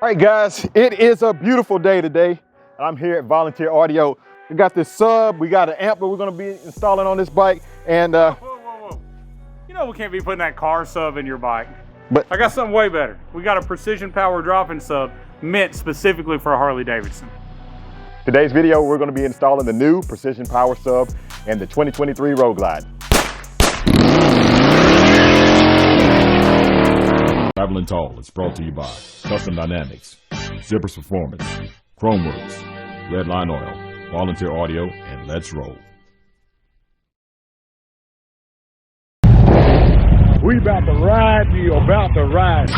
All right, guys, it is a beautiful day today. I'm here at Volunteer Audio. We got this sub, we got an amp that we're gonna be installing on this bike, and whoa. You know we can't be putting that car sub in your bike. But I got something way better. We got a precision power drop-in sub meant specifically for a Harley-Davidson. Today's video, we're gonna be installing the new precision power sub and the 2023 Road Glide. Traveling Tall is brought to you by Custom Dynamics, Zippers Performance, Chromeworks, Red Line Oil, Volunteer Audio, and Let's Roll. We about to ride, you about to ride.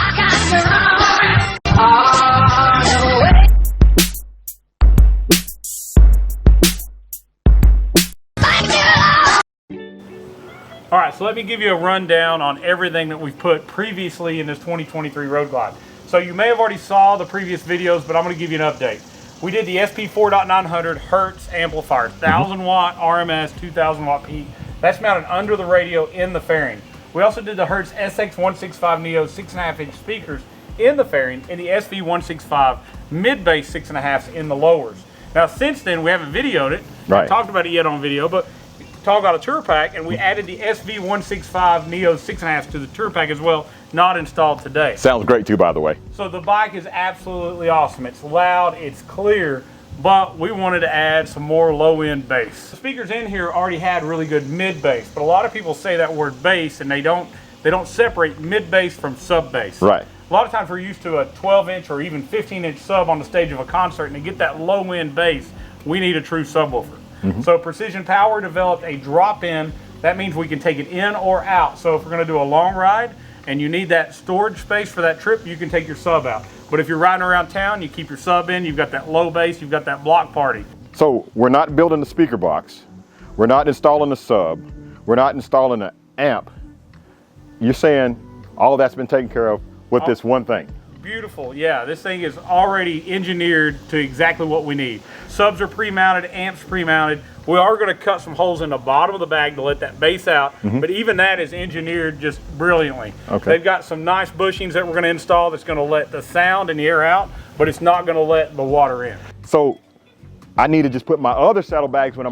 All right, so let me give you a rundown on everything that we've put previously in this 2023 Road Glide. So you may have already saw the previous videos, but I'm gonna give you an update. We did the SP 4.900 Hertz amplifier, 1000 watt RMS, 2000 watt peak. That's mounted under the radio in the fairing. We also did the Hertz SX165 Neo 6.5 inch speakers in the fairing and the SV165 mid-bass 6.5s in the lowers. Now since then, we haven't videoed it. Right. I talked about it yet on video, but talk about a tour pack, and we added the SV165 Neo 6.5s to the tour pack as well, not installed today. Sounds great too, by the way. So the bike is absolutely awesome. It's loud, it's clear, but we wanted to add some more low-end bass. The speakers in here already had really good mid-bass, but a lot of people say that word bass and they don't separate mid-bass from sub-bass. Right. A lot of times we're used to a 12-inch or even 15-inch sub on the stage of a concert, and to get that low-end bass, we need a true subwoofer. So Precision Power developed a drop-in. That means we can take it in or out. So if we're gonna do a long ride and you need that storage space for that trip, you can take your sub out. But if you're riding around town, you keep your sub in, you've got that low bass, you've got that block party. So we're not building the speaker box. We're not installing a sub. We're not installing an amp. You're saying all of that's been taken care of with this one thing. Beautiful, yeah. This thing is already engineered to exactly what we need. Subs are pre-mounted, amps pre-mounted. We are going to cut some holes in the bottom of the bag to let that bass out, but even that is engineered just brilliantly. Okay. They've got some nice bushings that we're going to install that's going to let the sound and the air out, but it's not going to let the water in. So I need to just put my other saddlebags when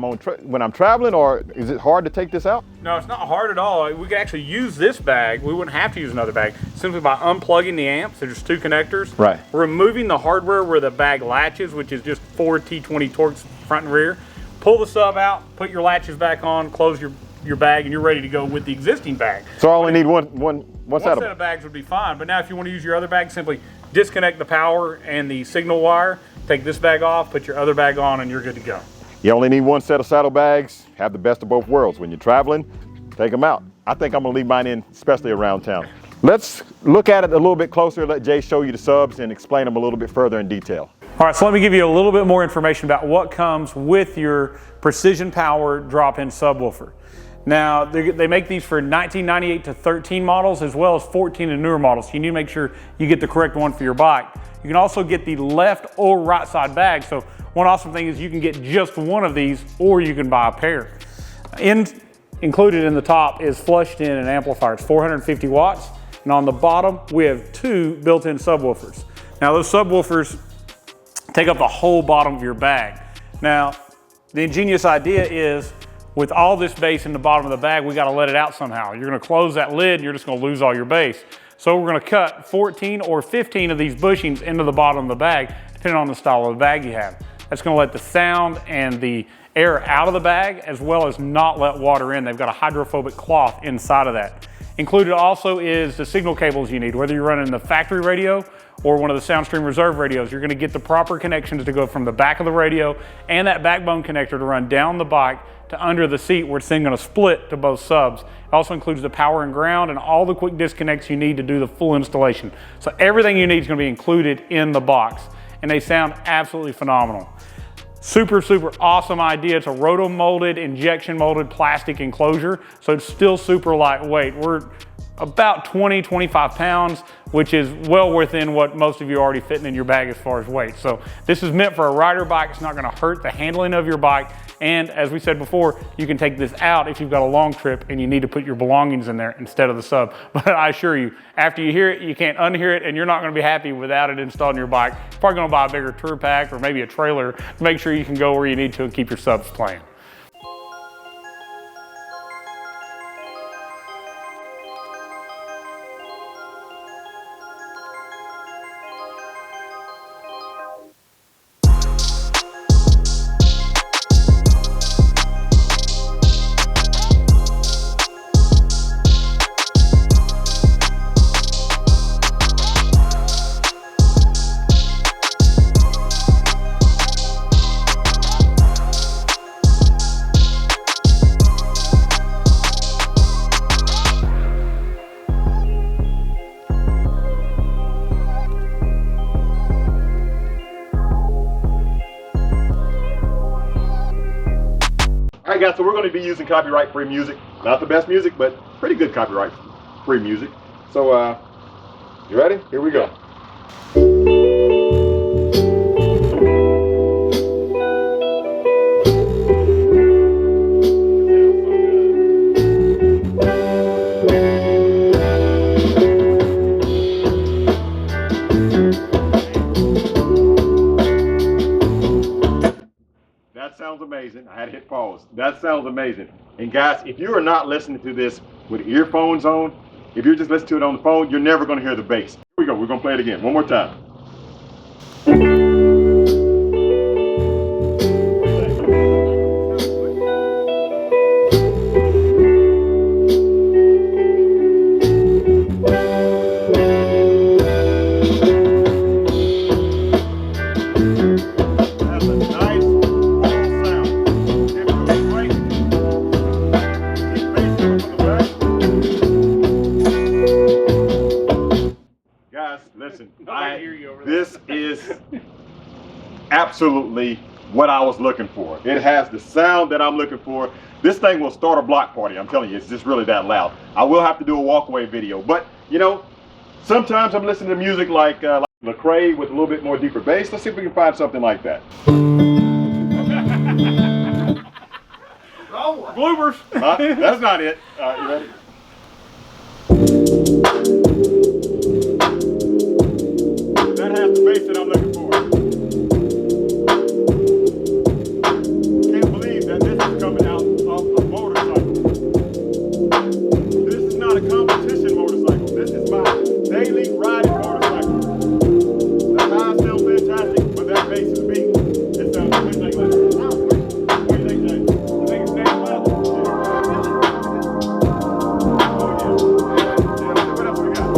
I'm traveling, or is it hard to take this out? No, it's not hard at all. We could actually use this bag. We wouldn't have to use another bag simply by unplugging the amps. There's two connectors. Right. Removing the hardware where the bag latches, which is just 4 T20 Torx front and rear. Pull the sub out, put your latches back on, close your bag, and you're ready to go with the existing bag. So I only need one set of bags would be fine. But now if you want to use your other bag, simply disconnect the power and the signal wire, take this bag off, put your other bag on, and you're good to go. You only need one set of saddlebags. Have the best of both worlds. When you're traveling, take them out. I think I'm gonna leave mine in, especially around town. Let's look at it a little bit closer, let Jay show you the subs and explain them a little bit further in detail. All right, so let me give you a little bit more information about what comes with your Precision Power drop-in subwoofer. Now, they make these for 1998 to 13 models as well as 14 and newer models. So you need to make sure you get the correct one for your bike. You can also get the left or right side bag. So one awesome thing is you can get just one of these, or you can buy a pair. Included in the top is flushed in an amplifier. It's 450 watts. And on the bottom, we have two built-in subwoofers. Now those subwoofers take up the whole bottom of your bag. Now, the ingenious idea is with all this bass in the bottom of the bag, we gotta let it out somehow. You're gonna close that lid and you're just gonna lose all your bass. So we're gonna cut 14 or 15 of these bushings into the bottom of the bag, depending on the style of the bag you have. That's gonna let the sound and the air out of the bag, as well as not let water in. They've got a hydrophobic cloth inside of that. Included also is the signal cables you need, whether you're running the factory radio or one of the SoundStream Reserve radios. You're gonna get the proper connections to go from the back of the radio and that backbone connector to run down the bike to under the seat, where it's then gonna split to both subs. It also includes the power and ground and all the quick disconnects you need to do the full installation. So everything you need is gonna be included in the box, and they sound absolutely phenomenal. Super, super awesome idea. It's a roto-molded, injection molded plastic enclosure, so it's still super lightweight. We're about 20, 25 pounds, which is well within what most of you are already fitting in your bag as far as weight. So this is meant for a rider bike. It's not gonna hurt the handling of your bike. And as we said before, you can take this out if you've got a long trip and you need to put your belongings in there instead of the sub. But I assure you, after you hear it, you can't unhear it, and you're not gonna be happy without it installed in your bike. You're probably gonna buy a bigger tour pack or maybe a trailer to make sure you can go where you need to and keep your subs playing. All right, guys, so we're going to be using copyright-free music. Not the best music, but pretty good copyright-free music. So, you ready? Here we go. That sounds amazing. I had to hit pause. That sounds amazing. And guys, if you are not listening to this with earphones on, if you're just listening to it on the phone, you're never going to hear the bass. Here we go. We're going to play it again. One more time. Listen, this is absolutely what I was looking for. It has the sound that I'm looking for. This thing will start a block party. I'm telling you, it's just really that loud. I will have to do a walkaway video, but you know, sometimes I'm listening to music like Lecrae with a little bit more deeper bass. Let's see if we can find something like that. Oh, bloopers. That's not it. You ready? That has the bass that I'm looking for. Can't believe that this is coming out of a motorcycle. This is not a competition motorcycle. This is my daily riding motorcycle. The highs sound fantastic, but that bass is beat. It sounds like this. What do you think, Jay? I think it's next level. Oh yeah. What else we got?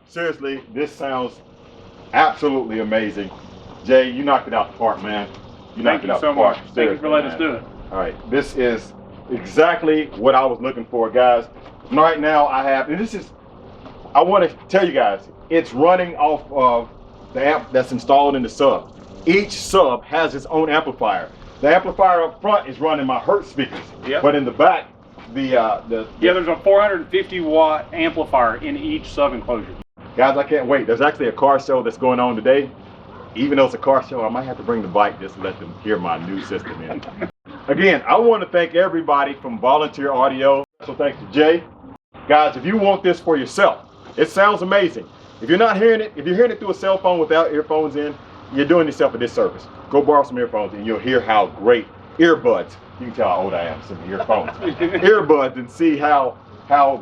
Seriously, this sounds absolutely amazing. Jay, you knocked it out the park, man. You knocked it out the park. Thank you for letting us do it. All right, this is exactly what I was looking for, guys. Right now I have, and this is, I want to tell you guys, it's running off of the amp that's installed in the sub. Each sub has its own amplifier. The amplifier up front is running my Hertz speakers, but in the back, there's a 450 watt amplifier in each sub enclosure. Guys, I can't wait. There's actually a car show that's going on today. Even though it's a car show, I might have to bring the bike just to let them hear my new system in. Again, I want to thank everybody from Volunteer Audio. So thanks to Jay. Guys, if you want this for yourself, it sounds amazing. If you're not hearing it, if you're hearing it through a cell phone without earphones in, you're doing yourself a disservice. Go borrow some earphones and you'll hear how great earbuds. You can tell how old I am, some earphones. Earbuds, and see how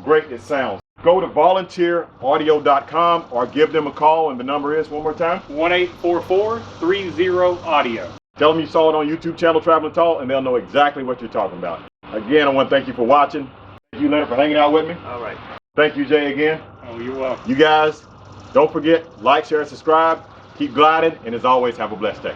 great it sounds. Go to volunteeraudio.com or give them a call, and the number is, one more time, 1-844-30-AUDIO. Tell them you saw it on YouTube channel Traveling Tall, and they'll know exactly what you're talking about. Again, I want to thank you for watching. Thank you, Leonard, for hanging out with me. All right. Thank you, Jay, again. Oh, you're welcome. You guys, don't forget, like, share, and subscribe. Keep gliding, and as always, have a blessed day.